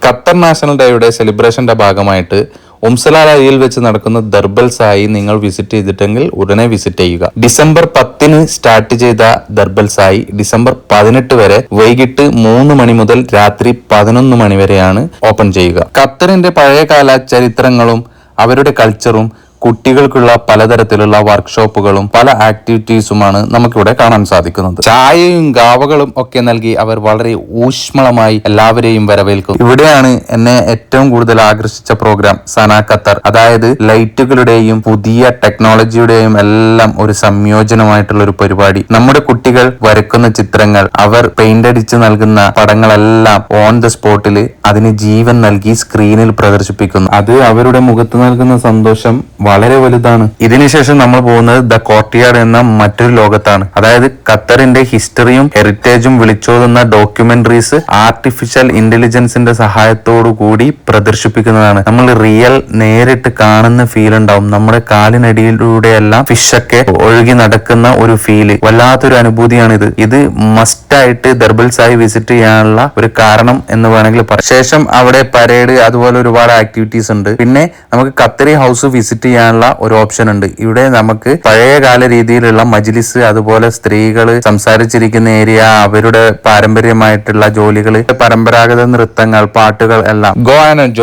Qatar national ഡേയുടെ സെലിബ്രേഷന്റെ ഭാഗമായിട്ട് ഉംസലാലയിൽ വെച്ച് നടക്കുന്ന ദർബൽ സായി നിങ്ങൾ വിസിറ്റ് ചെയ്തിട്ടെങ്കിൽ ഉടനെ വിസിറ്റ് ചെയ്യുക. ഡിസംബർ 10 സ്റ്റാർട്ട് ചെയ്ത ദർബൽ സായി ഡിസംബർ 18 വരെ വൈകിട്ട് 3 മണി മുതൽ രാത്രി 11 മണി വരെയാണ് ഓപ്പൺ ചെയ്യുക. ഖത്തറിന്റെ പഴയകാല ചരിത്രങ്ങളും അവരുടെ കൾച്ചറും കുട്ടികൾക്കുള്ള പലതരത്തിലുള്ള വർക്ക്ഷോപ്പുകളും പല ആക്ടിവിറ്റീസുമാണ് നമുക്കിവിടെ കാണാൻ സാധിക്കുന്നത്. ചായയും ഗാവകളും ഒക്കെ നൽകി അവർ വളരെ ഊഷ്മളമായി എല്ലാവരെയും വരവേൽക്കും. ഇവിടെയാണ് എന്നെ ഏറ്റവും കൂടുതൽ ആകർഷിച്ച പ്രോഗ്രാം സന ഖത്തർ. അതായത് ലൈറ്റുകളുടെയും പുതിയ ടെക്നോളജിയുടെയും എല്ലാം ഒരു സംയോജനമായിട്ടുള്ള ഒരു പരിപാടി. നമ്മുടെ കുട്ടികൾ വരക്കുന്ന ചിത്രങ്ങൾ, അവർ പെയിന്റ് അടിച്ച് നൽകുന്ന പടങ്ങളെല്ലാം ഓൺ ദ സ്പോട്ടിൽ അതിന് ജീവൻ നൽകി സ്ക്രീനിൽ പ്രദർശിപ്പിക്കുന്നു. അത് അവരുടെ മുഖത്ത് നൽകുന്ന സന്തോഷം വളരെ വലുതാണ്. ഇതിനുശേഷം നമ്മൾ പോകുന്നത് ദ കോർട്ട്യാർഡ് എന്ന മറ്റൊരു ലോകത്താണ്. അതായത് ഖത്തറിന്റെ ഹിസ്റ്ററിയും ഹെറിറ്റേജും വിളിച്ചോതുന്ന ഡോക്യുമെന്ററീസ് ആർട്ടിഫിഷ്യൽ ഇന്റലിജൻസിന്റെ സഹായത്തോടു കൂടി പ്രദർശിപ്പിക്കുന്നതാണ്. നമ്മൾ റിയൽ നേരിട്ട് കാണുന്ന ഫീൽ ഉണ്ടാവും. നമ്മുടെ കാലിനടിയിലൂടെയെല്ലാം ഫിഷൊക്കെ ഒഴുകി നടക്കുന്ന ഒരു ഫീല്, വല്ലാത്തൊരു അനുഭൂതിയാണ് ഇത് മസ്റ്റായിട്ട് ദർബൽ സായി വിസിറ്റ് ചെയ്യാനുള്ള ഒരു കാരണം എന്ന് വേണമെങ്കിൽ പറയാം. ശേഷം അവിടെ പരേഡ് അതുപോലെ ഒരുപാട് ആക്ടിവിറ്റീസ് ഉണ്ട്. പിന്നെ നമുക്ക് ഖത്തറി ഹൗസ് വിസിറ്റ് ചെയ്യാനുള്ള ഒരു ഓപ്ഷൻ ഉണ്ട്. ഇവിടെ നമുക്ക് പഴയകാല രീതിയിലുള്ള മജ്ലിസ്, അതുപോലെ സ്ത്രീകൾ സംസാരിച്ചിരിക്കുന്ന ഏരിയ, അവരുടെ പാരമ്പര്യമായിട്ടുള്ള ജോലികൾ, പരമ്പരാഗത നൃത്തങ്ങൾ, പാട്ടുകൾ എല്ലാം. Go and enjoy.